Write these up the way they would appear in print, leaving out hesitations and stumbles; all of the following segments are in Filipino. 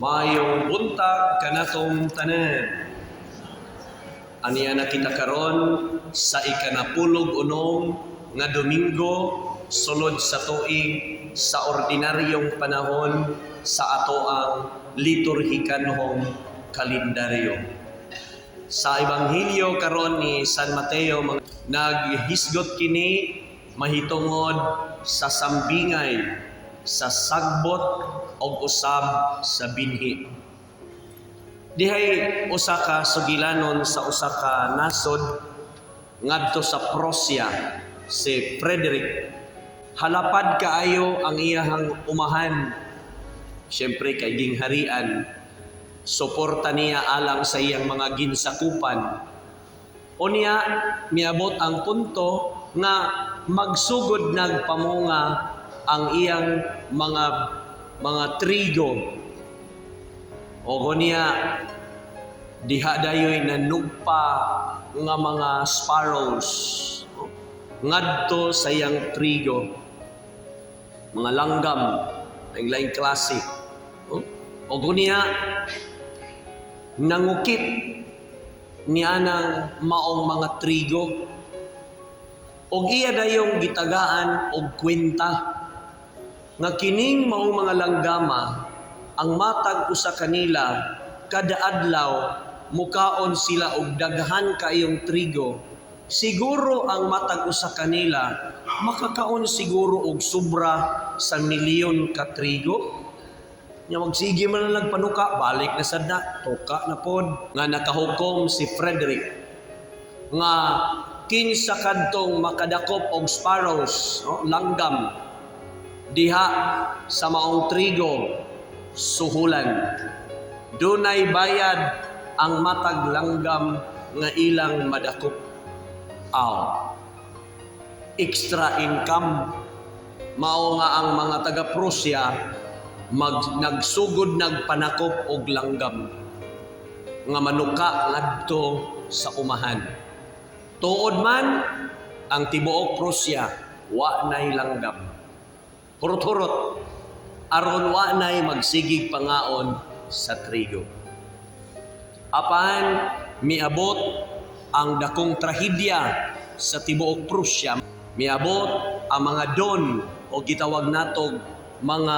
Mayong buntag kanatong tanan. Aniya na kita karon sa ikanapulog unong nga Domingo sulod sa tuig sa ordinaryong panahon sa ato ang liturhikanhong kalendaryo. Sa Ebanghelyo karon ni San Mateo naghisgot kini mahitungod sa sambingay sa sagbot o usab sa binhi. Dihay usa ka sugilanon sa usa ka nasod ngadto sa Prussia, si Frederick. Halapad kaayo ang iyahang umahan. Siyempre kay gingharian, suporta niya alang sa iyang mga ginsakupan. Unya miabot ang punto nga magsugod nagpamunga ang iyang mga trigo. O niya diha dayoy nanugpa nga mga sparrows ngadto sa iyang trigo, mga langgam ng laing klase. O niya nangukit niya ng maong mga trigo og iya dayong gitagaan og kwenta nga kining maong mga langgama ang matag usa kanila kada adlaw mukaon sila og daghan kayong trigo. Siguro ang matag usa kanila makakaon siguro og sobra sa milyon ka trigo. Nya magsige man lang panuka, balik na sad na, tuka na pod. Nga nakahukom si Frederick nga kinsa kadtong makadakop og sparrows, langgam diha sa maong trigo suhulan. Dunay bayad ang matag langgam nga ilang madakop. Extra income. Mao nga ang mga taga Prussia nagsugod nagpanakop og langgam nga manuka ngadto sa umahan. Tuod man ang tibuok Prussia wa nay langgam. Hurot-hurot aron wa nay magsigig pangaon sa trigo. Apan miabot ang dakong trahedya sa tibuok Prussia. Miabot ang mga don o gitawag natog mga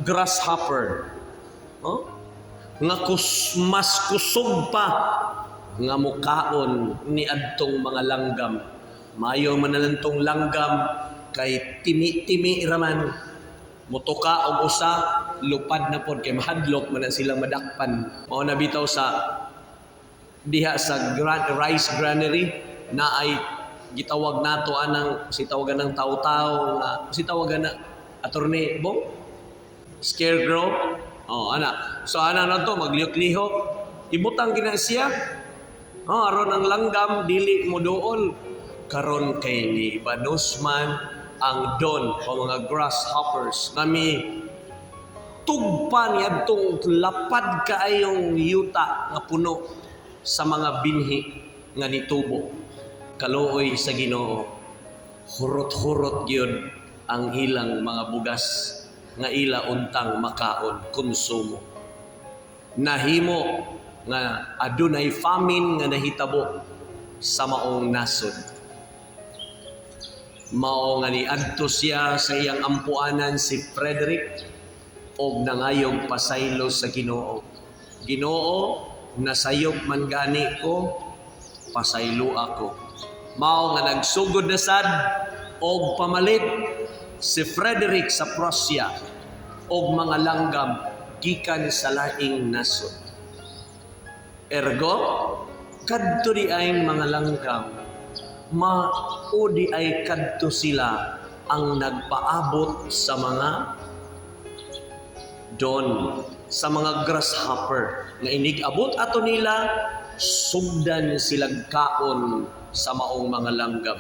grasshopper. Nga mas kusog pa nga mukaon ni adtong mga langgam. Mayo man nalantong langgam kay timi-timi raman. Mutuka og usa, lupad na pod kay mahadlok man silang madakpan. Mao na bitaw sa diha sa rice granary na ay gitawag nato anang si tawagan ng taw-taw nga si tawagan na attorney bong scarecrow. Ana. So ana na to maglihok-lihok. Ibutang gina siya. Aron ang langgam dili mo dool. Karon kay ni banos man ang don o mga grasshoppers nami tugpa niya itong lapad kaayong yuta nga puno sa mga binhi nga nitubo. Kaluoy sa Ginoo, hurot-hurot yun ang ilang mga bugas nga ila untang makaon, konsumo. Nahimo nga adunay famine nga nahitabo sa maong nasod. Mao nga ni adto siya sa iyang ampuanan si Frederick og nangayog pasaylo sa Ginoo. Ginoo, nasayop man gani ko, pasaylo ako. Mao nga nagsugod na sad og pamalit si Frederick sa Prussia og mga langgam gikan sa laing nasod. Ergo, kadto di ay mga langgam maudi ay kadto sila ang nagpaabot sa mga don, sa mga grasshopper nga inigabot ato nila sugdan silang kaon sa maong mga langgam.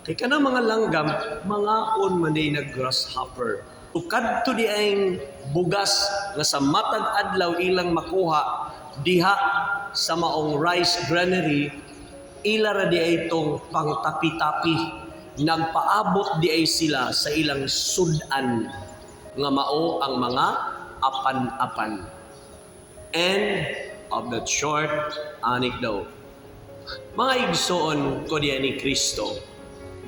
Kay kanang mga langgam mangaon man day nag grasshopper. Kadto di ay bugas nga sa matag adlaw ilang makuha diha sa maong rice granary, ila ra di ay itong pangtapi-tapi. Nagpaabot di ay sila sa ilang sudan nga mao ang mga apan-apan. End of that short anecdote. Mga igsoon ko diya ni Kristo,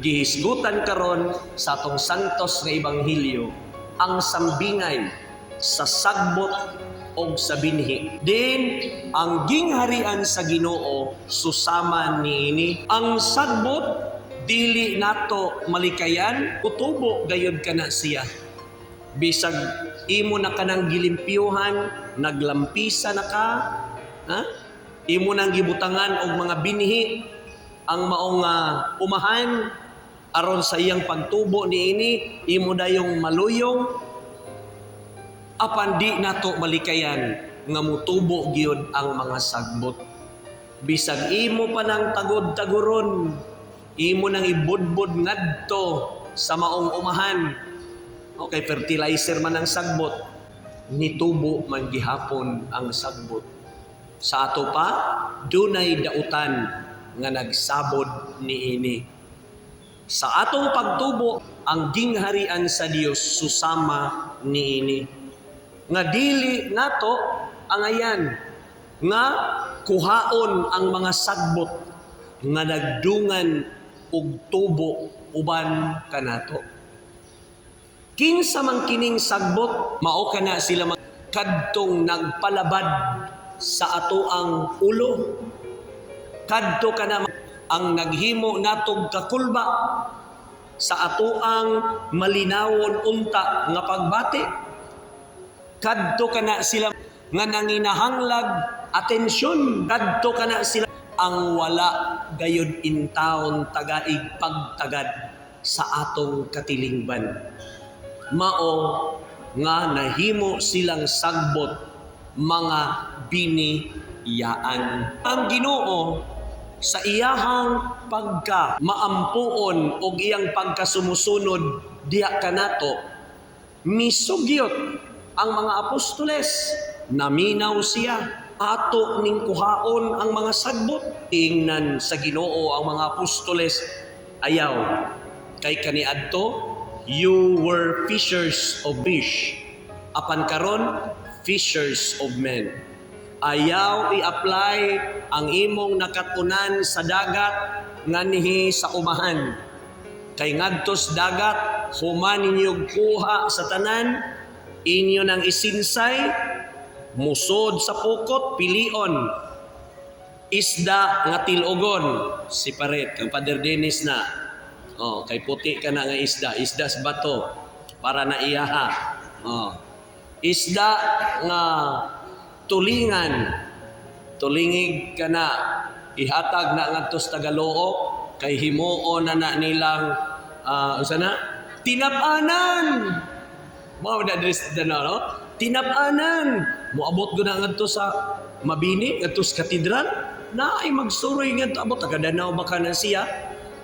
gihisgutan karon sa atong santos nga ebanghelyo ang sambingay sa sagbot o sa binhi. Din ang gingharian sa Ginoo susama niini. Ang sagbot dili nato malikayan, utubo gayud kana siya. Bisag imo na kanang gilimpyuhan, naglampisa na ka, ha? Imo nang gibutangan og mga binhi ang maong umahan aron sa iyang pagtubo niini, imo dayong maluyong, apan di nato malikayan nga mutubo gyud ang mga sagbot. Bisag imo pa nang tagod-taguron, imo nang ibudbud ngadto sa maong umahan, okay, fertilizer man ang sagbot, nitubo man gihapon ang sagbot. Sa ato pa, dunay dautan nga nagsabod niini. Sa atong pagtubo, ang gingharian sa Dios susama niini. Nga dili nato ang ayan, nga kuhaon ang mga sagbot nga nagdungan og tubo uban kanato. Kinsa man kining sagbot, mao kana sila kadtong nagpalabad sa ato ang ulo. Kadto kana ang naghimo natog kakulba sa ato ang malinawon unta nga pagbati. Kadto kana sila nga nanginahanglag atensyon. Kadto kana sila ang wala gayud intawon tagaig pagtagad sa atong katilingban. Mao nga nahimo silang sagbot mga biniyaan. Ang Ginoo sa iyahang pagka maampuon o iyang pagkasumusunod diya kanato, misugyot ang mga apostoles, naminaw siya, ato ning kuhaon ang mga sagbot. Ingnan sa Ginoo ang mga apostoles, ayaw kay kaniadto, you were fishers of fish, apan karon fishers of men. Ayaw i-apply ang imong nakatunan sa dagat nganihi sa umahan. Kay ngadtos dagat, human ninyo kuha sa tanan, inyo nang isinsay, musod sa pukot, pilion. Isda nga tilogon, separate. Kang Father Dennis na, kay puti ka na nga isda sa bato, para na iyaha. Isda nga tulingan, tulingig ka na, ihatag na ngadtos Tagaloo, kay himuon na nilang tinapanan. Mao na dres no? Tinapanan. Moabot go na ngadto sa Mabini, ngadto sa katedral, na ay magsuroy ngadto abot taga Danau baka na siya.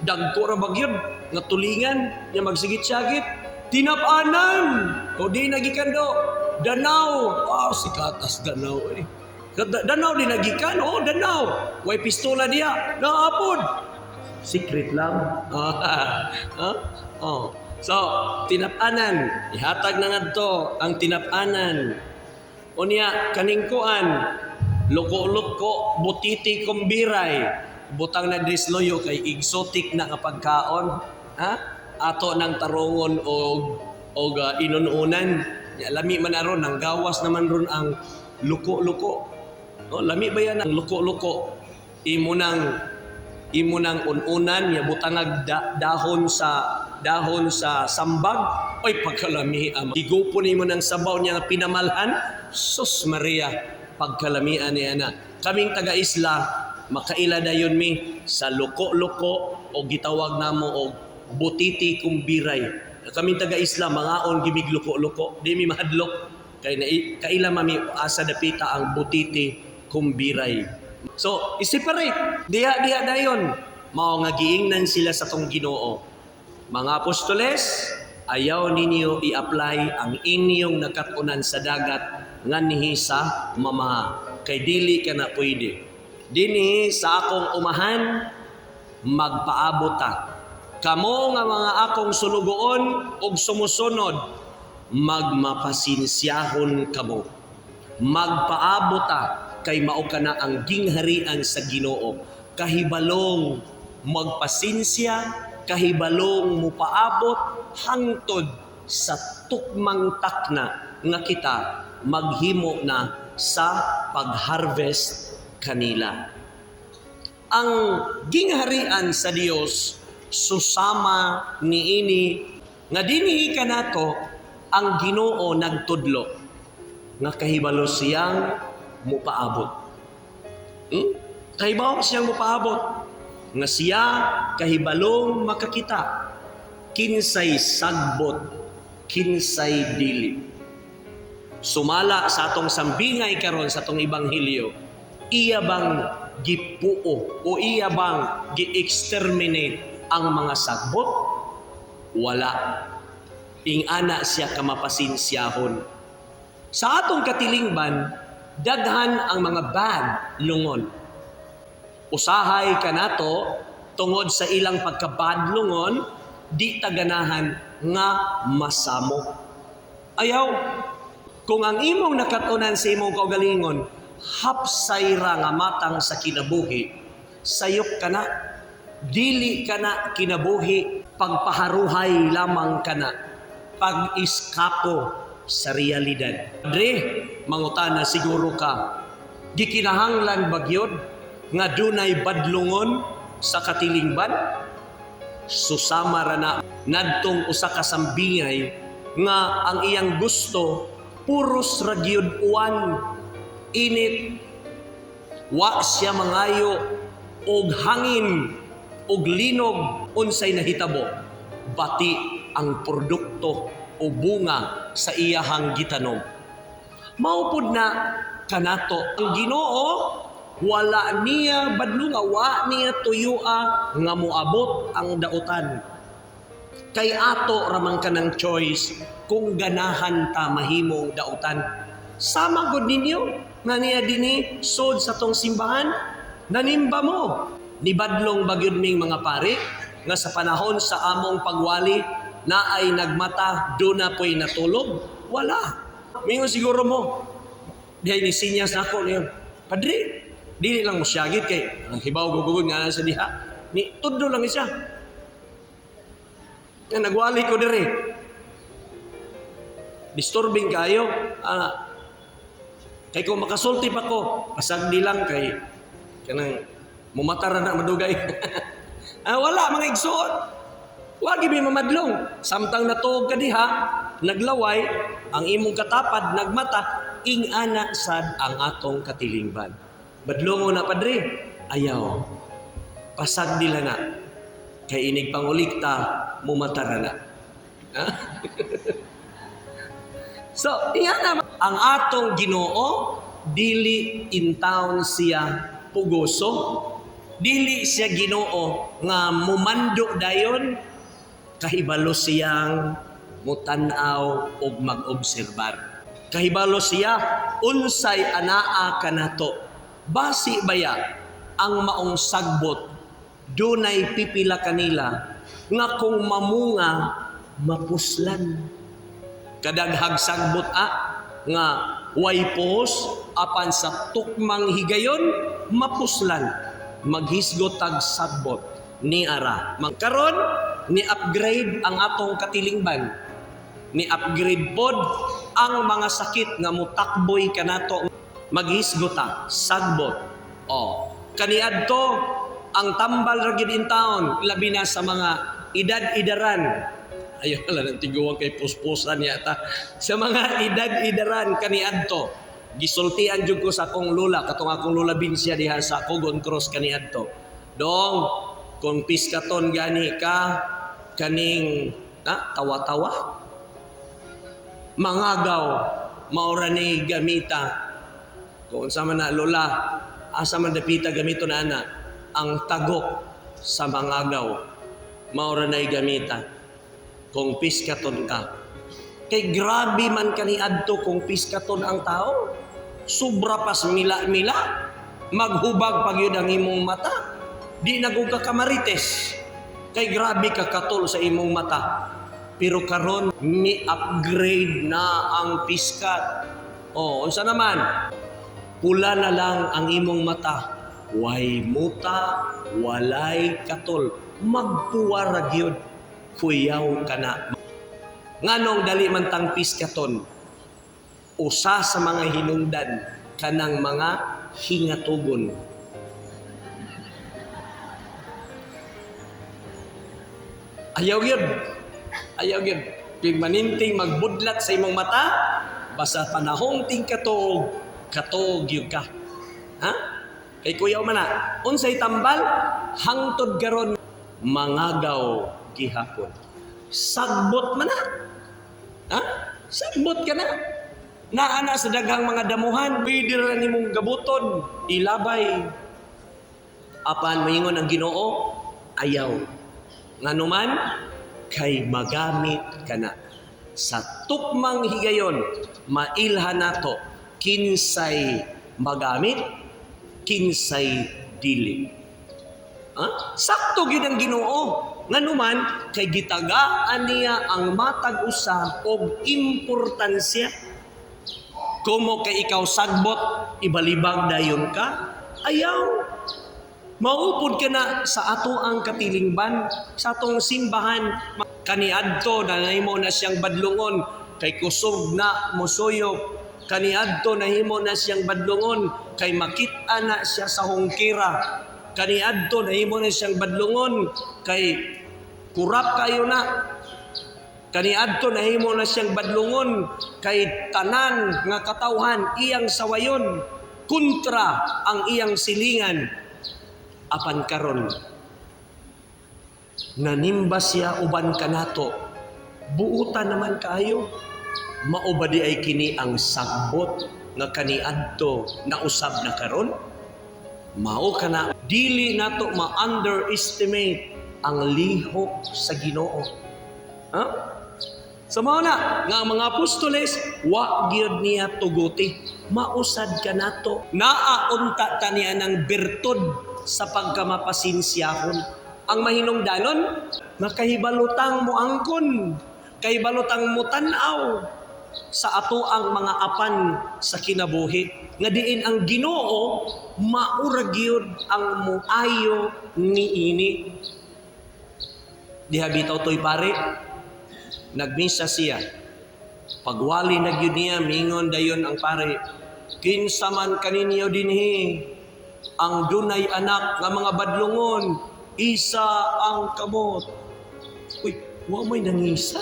Dagko ra bagyod nga tulingan nya magsigit-sagit. Tinapanan. O di nagikando. Danau. Si katas Danau eh. Danau di nagikan. Danau. Way pistola diya. Naapod. Secret lang. So, tinapanan. Ihatag na ngadto ang tinapanan. Unya kaningkuan. Loko-loko, butiti kumbiray. Butang na disloyo kay exotic na kapagkaon. Ato ng tarungon o inununan. Lami man aron, ang gawas naman ron ang luko-luko. Lami ba yan ang luko-luko? Imo nang ununan, ya butangag dahon sa sambag. Oy, pagkalami. Higupon imo ng sabaw niya nga pinamalhan. Sus Maria, pagkalamian niya na. Kaming taga-isla, makaila dayon mi sa luko-luko o gitawag namo og butiti kumbiray. Kaming taga-Islam, mangaon gimig luko-luko, di mi mahadlok. Kaila mami asa dapita ang butiti kumbiray. So, i-separate. Diya dayon. Mao nga giingnan sila sa tong Ginoo. Mga apostoles, ayaw ninyo i-apply ang inyong nakatunan sa dagat nganihi sa mama. Kay dili ka na pwede. Dini sa akong umahan, magpaabot ta. Kamo nga mga akong sulugoon og sumusunod, magmapasinsiyahon kamo. magpaabot ta kay mao kana ang gingharian sa Ginoo. Kahibalong magpasinsya, kahibalong mupaabot hangtod sa tukmang takna nga kita maghimo na sa pag-harvest kanila. Ang gingharian sa Dios susama niini nga dinhi kanato ang Ginoo nagtudlo nga kahibalo siyang mupaabot. Kahibalo siyang mupaabot nga siya kahibalong makakita kinsay sagbot, kinsay dili. Sumala sa atong sambingay karon sa atong ebanghelyo, iya bang gipuo o iya bang gi-exterminate ang mga sagbot? Wala. Ingana siya kamapasinsyahon. Sa atong katilingban, daghan ang mga bad lungon. Usahay kanato tungod sa ilang pagkabad lungon, di taganahan nga masamo. Ayaw, kung ang imong nakatunan sa imong kaugalingon, hapsay ra nga matang sa kinabuhi, sayop ka na, dili ka na kinabuhi, pagpaharuhay lamang ka na, pag-iskapo sa realidad. Dre, mangutana siguro ka, gikinahanglan bagyod nga dunay badlungon sa katilingban? Susama ra na nadtong usa ka sambingay nga ang iyang gusto puros ra gyud uwan, init, wa siya mangayo og hangin og linog unsay nahitabo, bati ang produkto o bunga sa iyahang gitanom. Maupod na kanato ang Ginoo, wala niya badlunga, wa niya tuyua nga moabot ang dautan. Kay ato ramang kanang choice kung ganahan ta mahimong dautan. Sama gud ninyo nga niya dinhi sod sa tong simbahan, nanimba mo. Nibadlong bagyod ming mga pare nga sa panahon sa among pagwali na ay nagmata, do na po'y natulog? Wala. Mingon siguro mo, dihay ni sinyas na ako niyo, Padre, dili lang mo siyagit kay ang hibaw gugugod nga sa diha. Ni tudlo lang siya. Nga nagwali ko dire. Disturbing kayo. Kay kung makasulti pa ko, pasagdi lang kay kanang mumatara na madugay. Wala mga igsuot. Wagi may mamadlong. Samtang natuog ka diha, naglaway, ang imong katapad, nagmata, ingana sad ang atong katilingban. Badlongo na Padre, ayaw. Pasagdi lang na. Kay inig pangulikta, mumatara na. So, ingana. Ang atong Ginoo, dili in town siya pugoso. Dili siya Ginoo nga mumando dayon, kahibalo siyang mutanaw ug mag-obserbar. Kahibalo siya unsay anaa kanato. Basi baya ang maong sagbot dunay pipila kanila nga kung mamunga mapuslan. Kadaghag sagbot nga way pos apan sa tukmang higayon mapuslan. Maghisgot tag sagbot ni ara. Magkaron ni upgrade ang atong katilingban. Ni upgrade pod ang mga sakit nga mutakboy kanato. Maghisgot ta sagbot. Kaniadto ang tambal ra gyud in town, labi na sa mga edad-idaran. Ayaw lang ng tiguan kay puspusan yata. Sa mga edad-idaran kaniadto. Gisultian jud ko sa akong lula, katong akong lula Binsya diha sa Cogon Cross kaniadto. Dong, kung piskaton gani ka kaning tawa-tawa, mangagaw, maura ni gamita. Kung sama na lula, asa man dapita gamito na ana, ang tagok sa mangagaw, maura na gamita. Kung piskaton ka. Kay grabe man kaniadto kung piskaton ang tao. Sobra pas mila-mila. Maghubag pag yun ang imong mata. Di nagug ka kamarites. Kay grabe ka katol sa imong mata. Pero karon mi upgrade na ang piskat. O, unsa naman? Pula na lang ang imong mata. Way muta, walay katol. Magpuwara gyud. Kuyaw ka na. Nganong dali man tangpis katon. Usa sa mga hinungdan kanang mga hingatugon. Ayaw yun. Ayaw yun. Pigmaninting magbudlat sa imong mata, basta panahong ting katog yun ka. Ha? Kay kuyaw man na. Unsay tambal, hangtod garon mangagaw gihapon. Sagbot man na. Ha? Sagbot ka na. Naana sa daghang mga damuhan, pwede rin imong gabuton, ilabay. Apan moingon ang Ginoo, ayaw. Nganuman, kay magamit ka na. Sa tukmang higayon, mailhan nato, kinsay magamit, kinsay dili. Ha? Sakto gyud ang Ginoo. Nganuman, kay gitagaan niya ang matag usa og importansya. Kumo kay ikaw sagbot, ibalibag dayon ka, ayaw. Maupod ka na sa ato ang katilingban, sa atong simbahan. Kaniadto na nahimo na siyang badlungon, kay kusog na musuyok. Kaniadto nahimo na siyang badlungon, kay makita na siya sa hungkira. Kaniadto nahimo na siyang badlungon, kay kurap kayo na. Kaniadto nahimo na siyang badlungon, kay tanan nga katawhan iyang sawayon, kontra ang iyang silingan. Apan karon nanimba siya uban kanato, buutan naman kaayo. Mao ba di ay kini ang sagbot nga kaniadto na usab na karon? Mao kana dili nato ma-underestimate ang lihok sa Ginoo. Ha? So mao na nga ang mga apostoles wa gyud niya tuguti, mausad ka nato. Naaunta ta niya ng bertud sa pagkamapasinsiyahon. Ang mahinungdanon, makahibalutang mo angkon, kahibalutang mo tanaw sa ato ang mga apan sa kinabuhi. Nga diin ang Ginoo, maurag yun ang muayo niini. Diha bitaw to'y pare, nagmisa siya. Pagwali nagyud niya, mingon dayon ang pare, kinsa man kaninyo dinhi, ang dunay anak nga mga badlungon, isa ang kamot. Uy, wa may nangisa.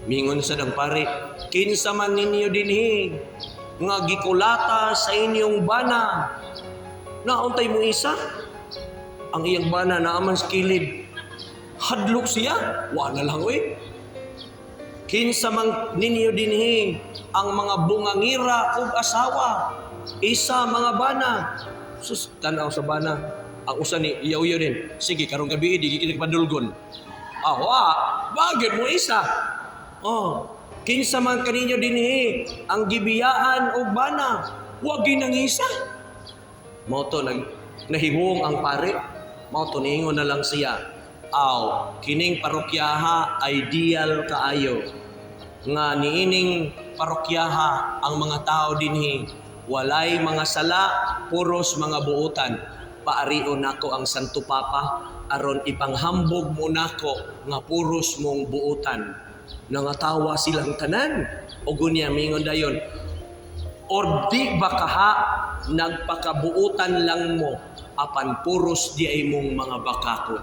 Mingon sa dang pare, kinsa man ninyo dinhi nga gikulata sa inyong bana. Nauntay mo isa? Ang iyang bana naaman sa kilid. Hadlok siya, wa na lang uy. Kinsa man ninyo dinhi ang mga bungangira ug asawa, isa mga bana. Sus, tanaw sa bana. Ang usa ni iyaw-iyaw din. Sige, karong gabi di kita padulgon. Bagay mo isa. Kinsa man kaninyo dinhi ang gibiyaan og bana, wa ginangisa. Mao to nahibong ang pare. Mao to niingon na lang siya. Kining parokyaha ideal kaayo. Nga niining parokyaha ang mga tao dinhi walay mga sala, puros mga buutan. Paarion nako ang Santo Papa aron ipanghambog mo nako nga puros mong buutan. Nangatawa silang tanan. O gunya mingon dayon, or di ba kaha nagpakabuutan lang mo apan puros di ay mong mga bakakon.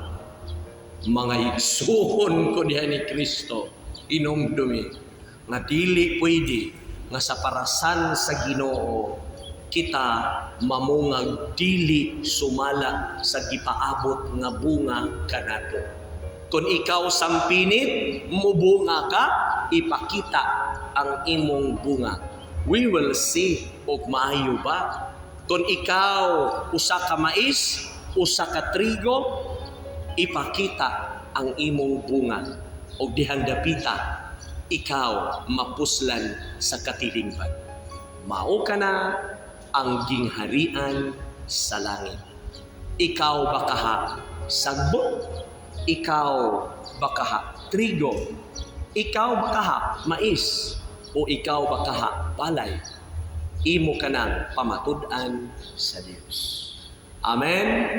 Mga igsuhon ko diha ni Kristo inomdumi nga dili pwede nga sa parasan sa Ginoo kita mamungag dili sumala sa gipaabot nga bunga kanato. Kung ikaw sampinit, mubunga ka, ipakita ang imong bunga. We will see og maayo ba? Kung ikaw usa ka mais, usa ka trigo, ipakita ang imong bunga. Og dihang dapita, ikaw mapuslan sa katilingban. Mao ka na ang gingharian sa langit. Ikaw bakaha sagbot, ikaw bakaha trigo, ikaw bakaha mais, o ikaw bakaha palay. imo kanang pamatud-an sa Dios. Amen.